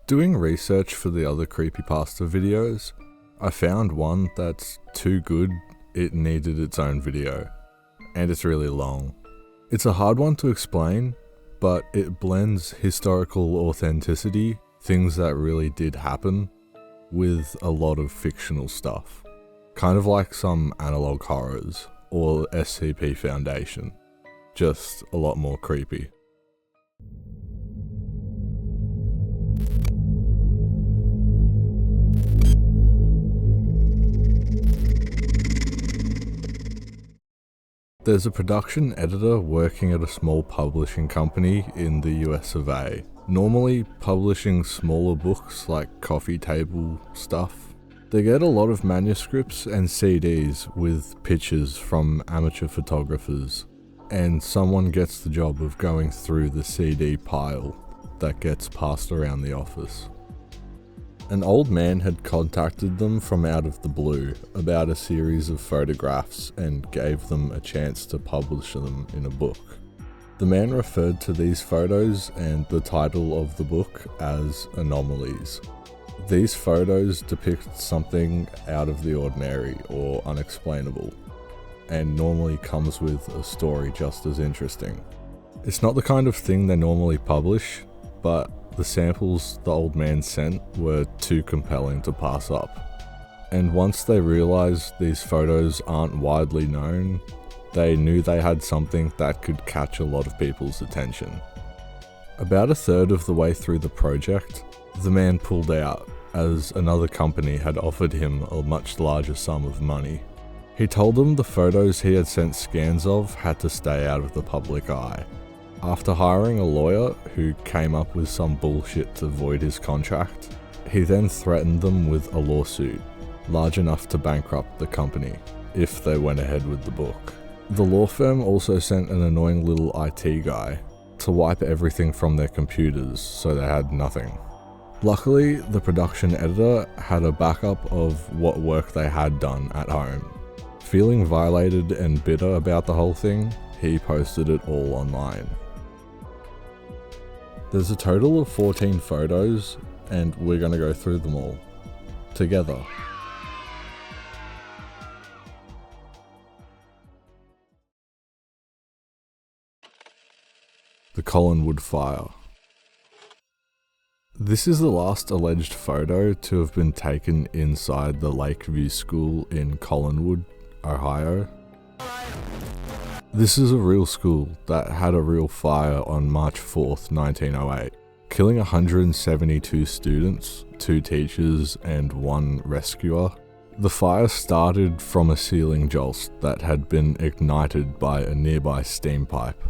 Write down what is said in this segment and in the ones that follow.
Doing research for the other creepypasta videos, I found one that's too good it needed its own video, and it's really long. It's a hard one to explain, but it blends historical authenticity, things that really did happen, with a lot of fictional stuff. Kind of like some analog horrors, or SCP Foundation, just a lot more creepy. There's a production editor working at a small publishing company in the US of A, normally publishing smaller books like coffee table stuff. They get a lot of manuscripts and CDs with pictures from amateur photographers, and someone gets the job of going through the CD pile that gets passed around the office. An old man had contacted them from out of the blue about a series of photographs and gave them a chance to publish them in a book. The man referred to these photos and the title of the book as Anomalies. These photos depict something out of the ordinary or unexplainable, and normally comes with a story just as interesting. It's not the kind of thing they normally publish, but the samples the old man sent were too compelling to pass up. And once they realized these photos aren't widely known, they knew they had something that could catch a lot of people's attention. About a third of the way through the project, the man pulled out as another company had offered him a much larger sum of money. He told them the photos he had sent scans of had to stay out of the public eye. After hiring a lawyer who came up with some bullshit to void his contract, he then threatened them with a lawsuit, large enough to bankrupt the company, if they went ahead with the book. The law firm also sent an annoying little IT guy to wipe everything from their computers so they had nothing. Luckily, the production editor had a backup of what work they had done at home. Feeling violated and bitter about the whole thing, he posted it all online. There's a total of 14 photos, and we're going to go through them all together. The Collinwood Fire. This is the last alleged photo to have been taken inside the Lakeview School in Collinwood, Ohio. This is a real school that had a real fire on March 4th, 1908, killing 172 students, 2 teachers, and 1 rescuer. The fire started from a ceiling jolt that had been ignited by a nearby steam pipe.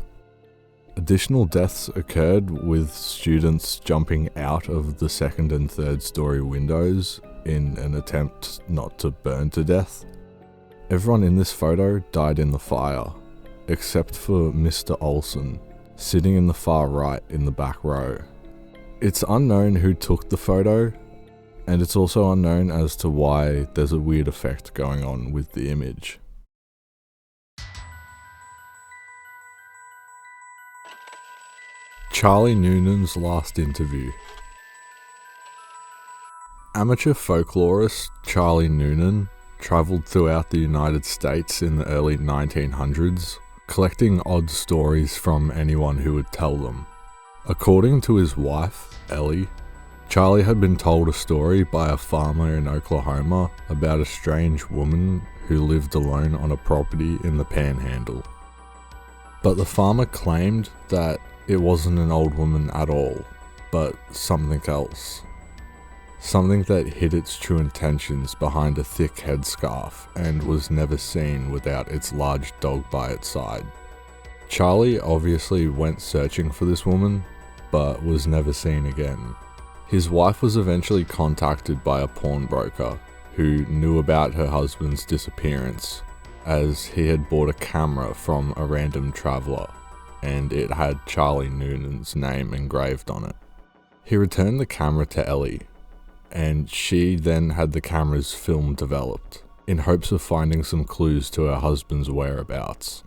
Additional deaths occurred with students jumping out of the 2nd and 3rd story windows in an attempt not to burn to death. Everyone in this photo died in the fire, except for Mr. Olson, sitting in the far right in the back row. It's unknown who took the photo, and it's also unknown as to why there's a weird effect going on with the image. Charlie Nunans' last interview. Amateur folklorist Charlie Noonan travelled throughout the United States in the early 1900s, collecting odd stories from anyone who would tell them. According to his wife, Ellie, Charlie had been told a story by a farmer in Oklahoma about a strange woman who lived alone on a property in the Panhandle. But the farmer claimed that it wasn't an old woman at all, but something else. Something that hid its true intentions behind a thick headscarf and was never seen without its large dog by its side. Charlie obviously went searching for this woman, but was never seen again. His wife was eventually contacted by a pawnbroker who knew about her husband's disappearance, as he had bought a camera from a random traveller, and it had Charlie Noonan's name engraved on it. He returned the camera to Ellie, and she then had the camera's film developed, in hopes of finding some clues to her husband's whereabouts.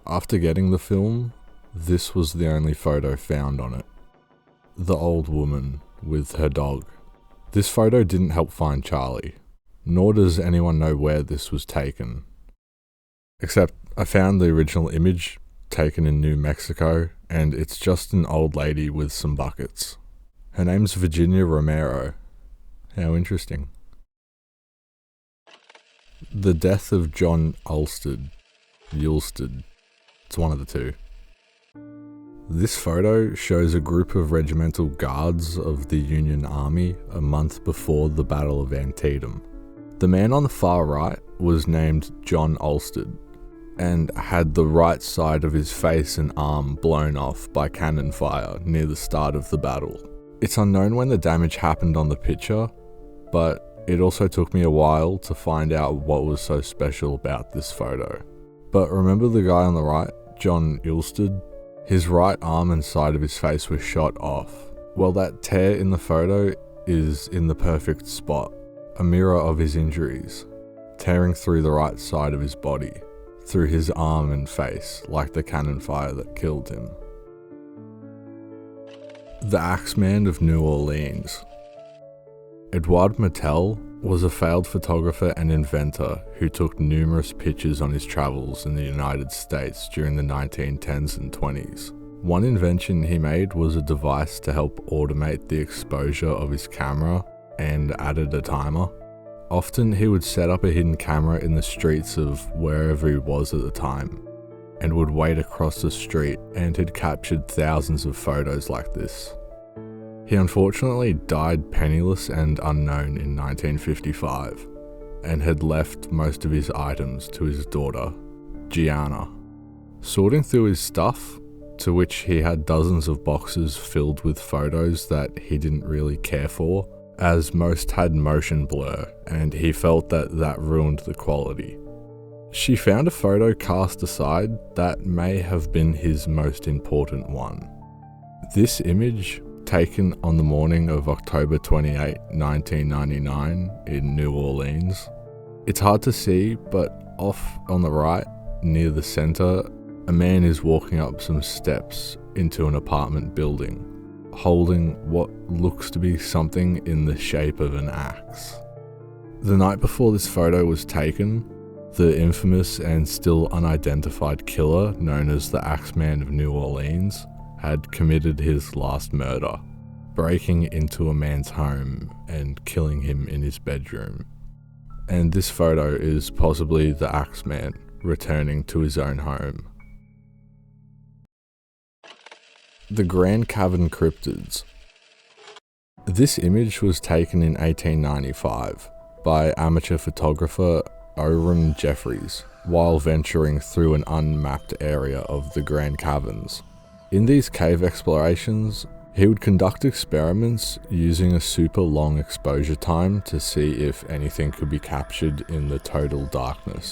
After getting the film, this was the only photo found on it. The old woman with her dog. This photo didn't help find Charlie, nor does anyone know where this was taken. Except I found the original image taken in New Mexico, and it's just an old lady with some buckets. Her name's Virginia Romero. How interesting. The death of John Ulsted. It's one of the two. This photo shows a group of regimental guards of the Union Army a month before the Battle of Antietam. The man on the far right was named John Ulsted, and had the right side of his face and arm blown off by cannon fire near the start of the battle. It's unknown when the damage happened on the picture, but it also took me a while to find out what was so special about this photo. But remember the guy on the right, John Ulsted? His right arm and side of his face were shot off. Well, that tear in the photo is in the perfect spot, a mirror of his injuries, tearing through the right side of his body, through his arm and face, like the cannon fire that killed him. The Axeman of New Orleans. Edouard Mattel was a failed photographer and inventor who took numerous pictures on his travels in the United States during the 1910s and 20s. One invention he made was a device to help automate the exposure of his camera and added a timer. Often he would set up a hidden camera in the streets of wherever he was at the time, and would wait across the street, and had captured thousands of photos like this. He unfortunately died penniless and unknown in 1955, and had left most of his items to his daughter, Gianna. Sorting through his stuff, to which he had dozens of boxes filled with photos that he didn't really care for, as most had motion blur, and he felt that ruined the quality. She found a photo cast aside that may have been his most important one. This image, taken on the morning of October 28, 1999 in New Orleans. It's hard to see, but off on the right, near the center, a man is walking up some steps into an apartment building, holding what looks to be something in the shape of an axe. The night before this photo was taken, the infamous and still unidentified killer known as the Axeman of New Orleans had committed his last murder, breaking into a man's home and killing him in his bedroom. And this photo is possibly the Axeman returning to his own home. The Grand Cavern cryptids. This image was taken in 1895 by amateur photographer Oren Jeffries while venturing through an unmapped area of the Grand Caverns. In these cave explorations, he would conduct experiments using a super long exposure time to see if anything could be captured in the total darkness.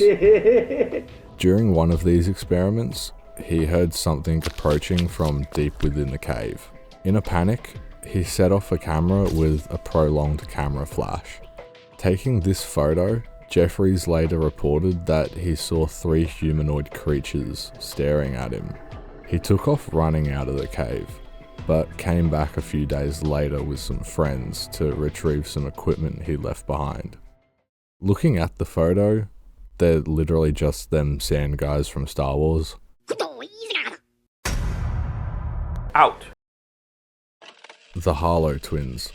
During one of these experiments, he heard something approaching from deep within the cave. In a panic, he set off a camera with a prolonged camera flash. Taking this photo, Jeffries later reported that he saw 3 humanoid creatures staring at him. He took off running out of the cave, but came back a few days later with some friends to retrieve some equipment he left behind. Looking at the photo, they're literally just them sand guys from Star Wars. Out. The Harlow twins.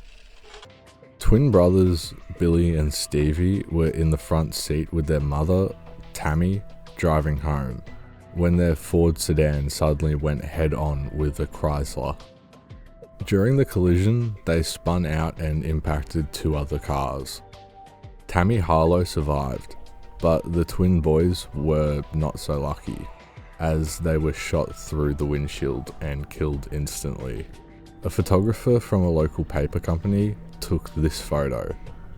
Twin brothers Billy and Stevie were in the front seat with their mother, Tammy, driving home, when their Ford sedan suddenly went head-on with a Chrysler. During the collision, they spun out and impacted 2 other cars. Tammy Harlow survived, but the twin boys were not so lucky, as they were shot through the windshield and killed instantly. A photographer from a local paper company took this photo,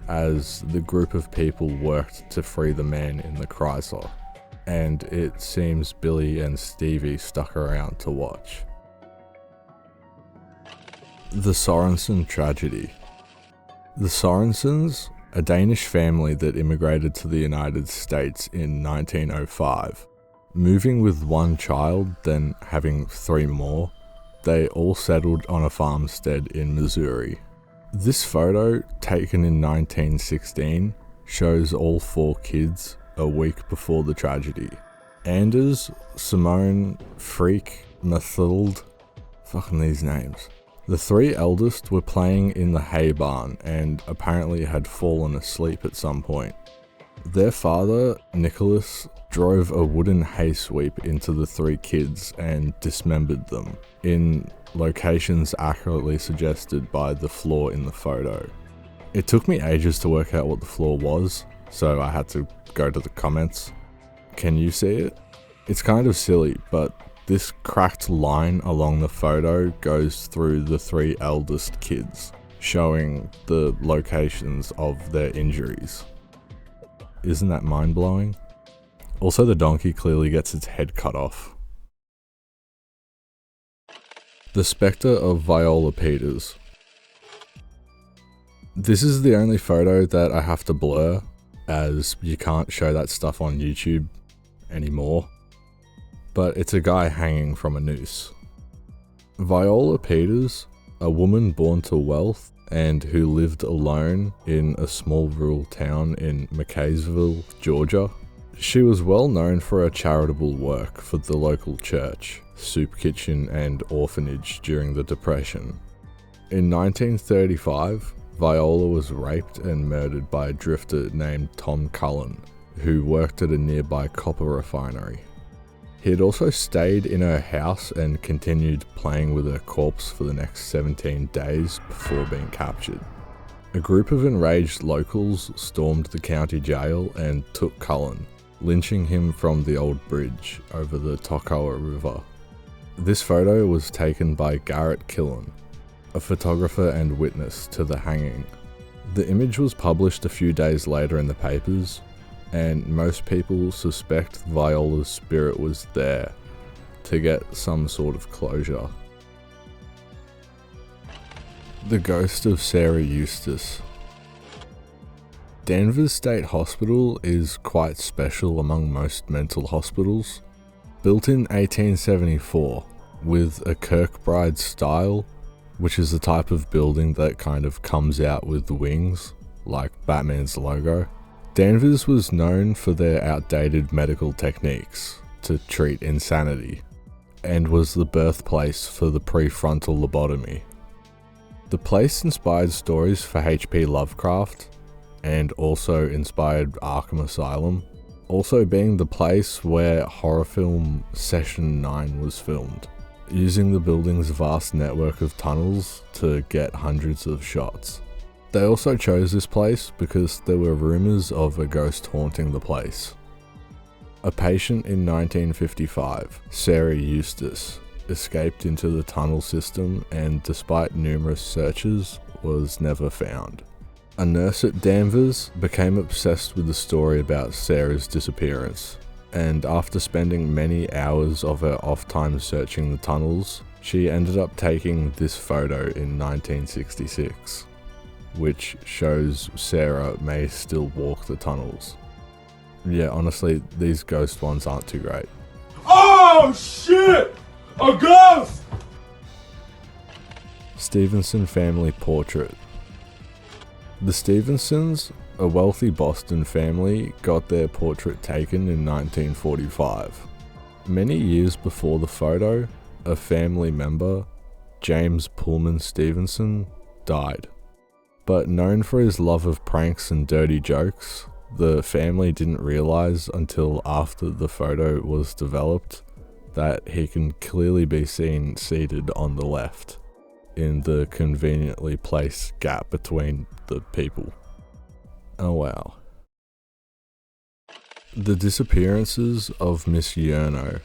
as the group of people worked to free the man in the Chrysler, and it seems Billy and Stevie stuck around to watch. The Theenson Tragedy. The Theenssons, a Danish family that immigrated to the United States in 1905. Moving with 1 child, then having 3 more, they all settled on a farmstead in Missouri. This photo, taken in 1916, shows all 4 kids a week before the tragedy. Anders, Simone, Freak, Mathilde, fucking these names. The 3 eldest were playing in the hay barn and apparently had fallen asleep at some point. Their father, Nicholas, drove a wooden hay sweep into the 3 kids and dismembered them in locations accurately suggested by the flaw in the photo. It took me ages to work out what the flaw was, so I had to go to the comments. Can you see it? It's kind of silly, but this cracked line along the photo goes through the 3 eldest kids, showing the locations of their injuries. Isn't that mind-blowing? Also, the donkey clearly gets its head cut off. The Spectre of Viola Peters. This is the only photo that I have to blur, as you can't show that stuff on YouTube anymore. But it's a guy hanging from a noose. Viola Peters, a woman born to wealth and who lived alone in a small rural town in McKaysville, Georgia. She was well known for her charitable work for the local church, soup kitchen and orphanage during the Depression. In 1935, Viola was raped and murdered by a drifter named Tom Cullen, who worked at a nearby copper refinery. He had also stayed in her house and continued playing with her corpse for the next 17 days before being captured. A group of enraged locals stormed the county jail and took Cullen, lynching him from the old bridge over the Toccoa River. This photo was taken by Garrett Killen, a photographer and witness to the hanging. The image was published a few days later in the papers, and most people suspect Viola's spirit was there to get some sort of closure. The ghost of Sarah Eustace. Danvers State Hospital is quite special among most mental hospitals. Built in 1874 with a Kirkbride style, which is the type of building that kind of comes out with wings, like Batman's logo. Danvers was known for their outdated medical techniques to treat insanity, and was the birthplace for the prefrontal lobotomy. The place inspired stories for H.P. Lovecraft, and also inspired Arkham Asylum, also being the place where horror film Session 9 was filmed, using the building's vast network of tunnels to get hundreds of shots. They also chose this place because there were rumours of a ghost haunting the place. A patient in 1955, Sarah Eustace, escaped into the tunnel system and despite numerous searches, was never found. A nurse at Danvers became obsessed with the story about Sarah's disappearance, and after spending many hours of her off time searching the tunnels, she ended up taking this photo in 1966. Which shows Sarah may still walk the tunnels. Yeah, honestly, these ghost ones aren't too great. Oh shit! A ghost! Stevenson family portrait. The Stevensons, a wealthy Boston family, got their portrait taken in 1945. Many years before the photo, a family member, James Pullman Stevenson, died. But known for his love of pranks and dirty jokes, the family didn't realise until after the photo was developed that he can clearly be seen seated on the left, in the conveniently placed gap between the people. Oh wow. The disappearances of Miss Yerno.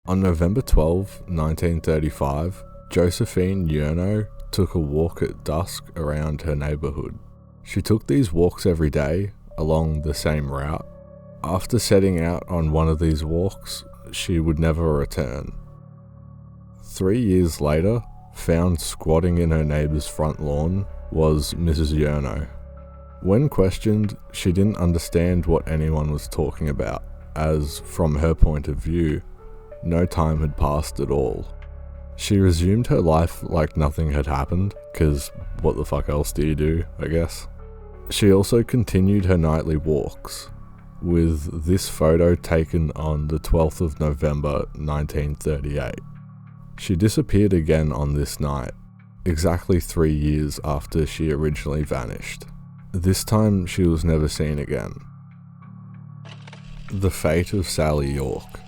On November 12, 1935, Josephine Yo took a walk at dusk around her neighbourhood. She took these walks every day along the same route. After setting out on one of these walks, she would never return. 3 years later, found squatting in her neighbour's front lawn was Mrs. Yerno. When questioned, she didn't understand what anyone was talking about, as from her point of view, no time had passed at all. She resumed her life like nothing had happened, cause what the fuck else do you do, I guess? She also continued her nightly walks, with this photo taken on the 12th of November 1938. She disappeared again on this night, exactly 3 years after she originally vanished. This time she was never seen again. The fate of Sally York.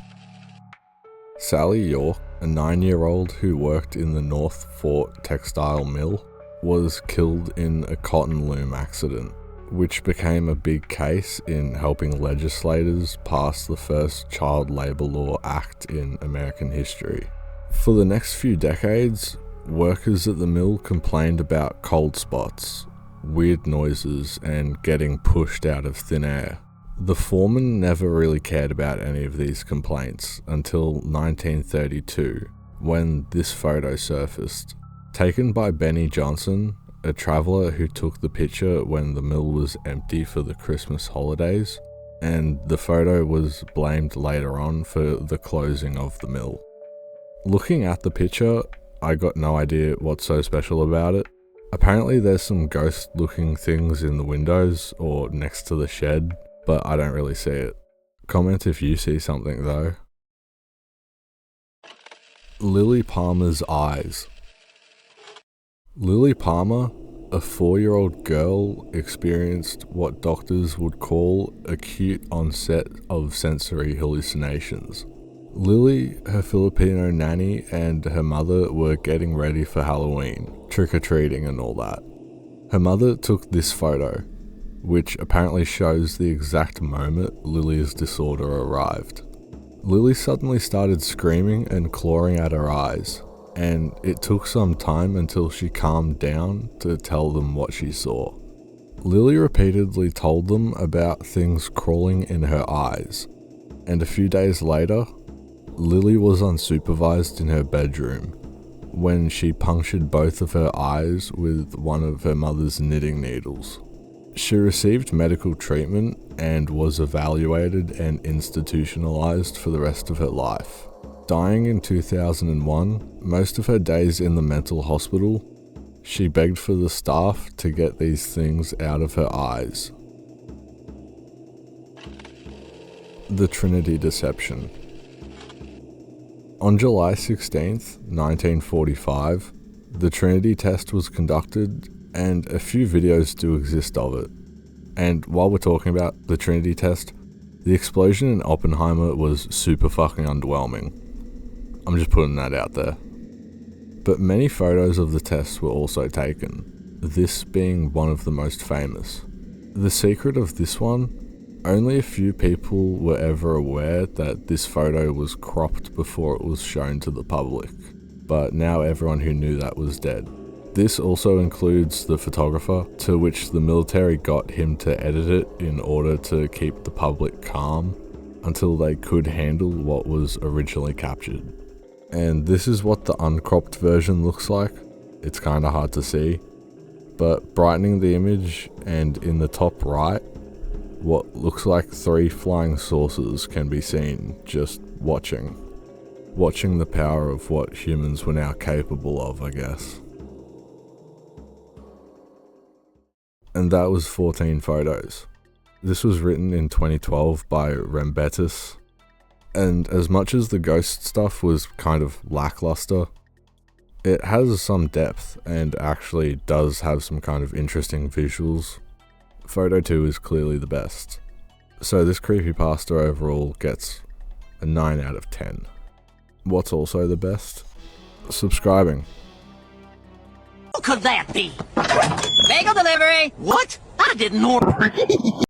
Sally York, a 9-year-old who worked in the North Fort textile mill, was killed in a cotton loom accident, which became a big case in helping legislators pass the first child labor law act in American history. For the next few decades, workers at the mill complained about cold spots, weird noises, and getting pushed out of thin air. The foreman never really cared about any of these complaints until 1932, when this photo surfaced. Taken by Benny Johnson, a traveller who took the picture when the mill was empty for the Christmas holidays, and the photo was blamed later on for the closing of the mill. Looking at the picture, I got no idea what's so special about it. Apparently there's some ghost-looking things in the windows or next to the shed, but I don't really see it. Comment if you see something though. Lily Palmer's eyes. Lily Palmer, a 4-year-old girl, experienced what doctors would call acute onset of sensory hallucinations. Lily, her Filipino nanny, and her mother were getting ready for Halloween, trick-or-treating and all that. Her mother took this photo, which apparently shows the exact moment Lily's disorder arrived. Lily suddenly started screaming and clawing at her eyes, and it took some time until she calmed down to tell them what she saw. Lily repeatedly told them about things crawling in her eyes, and a few days later, Lily was unsupervised in her bedroom when she punctured both of her eyes with one of her mother's knitting needles. She received medical treatment and was evaluated and institutionalized for the rest of her life. Dying in 2001, most of her days in the mental hospital, she begged for the staff to get these things out of her eyes. The Trinity Deception. On July 16th, 1945, the Trinity test was conducted, and a few videos do exist of it. And while we're talking about the Trinity test, the explosion in Oppenheimer was super fucking underwhelming. I'm just putting that out there. But many photos of the test were also taken, this being one of the most famous. The secret of this one, only a few people were ever aware that this photo was cropped before it was shown to the public, but now everyone who knew that was dead. This also includes the photographer, to which the military got him to edit it in order to keep the public calm until they could handle what was originally captured. And this is what the uncropped version looks like. It's kinda hard to see, but brightening the image and in the top right, what looks like 3 flying saucers can be seen just watching the power of what humans were now capable of, I guess. And that was 14 photos. This was written in 2012 by Rembetis, and as much as the ghost stuff was kind of lackluster, it has some depth and actually does have some kind of interesting visuals. Photo 2 is clearly the best. So this creepypasta overall gets a 9 out of 10. What's also the best? Subscribing. Who could that be? Bagel delivery! What? I didn't order.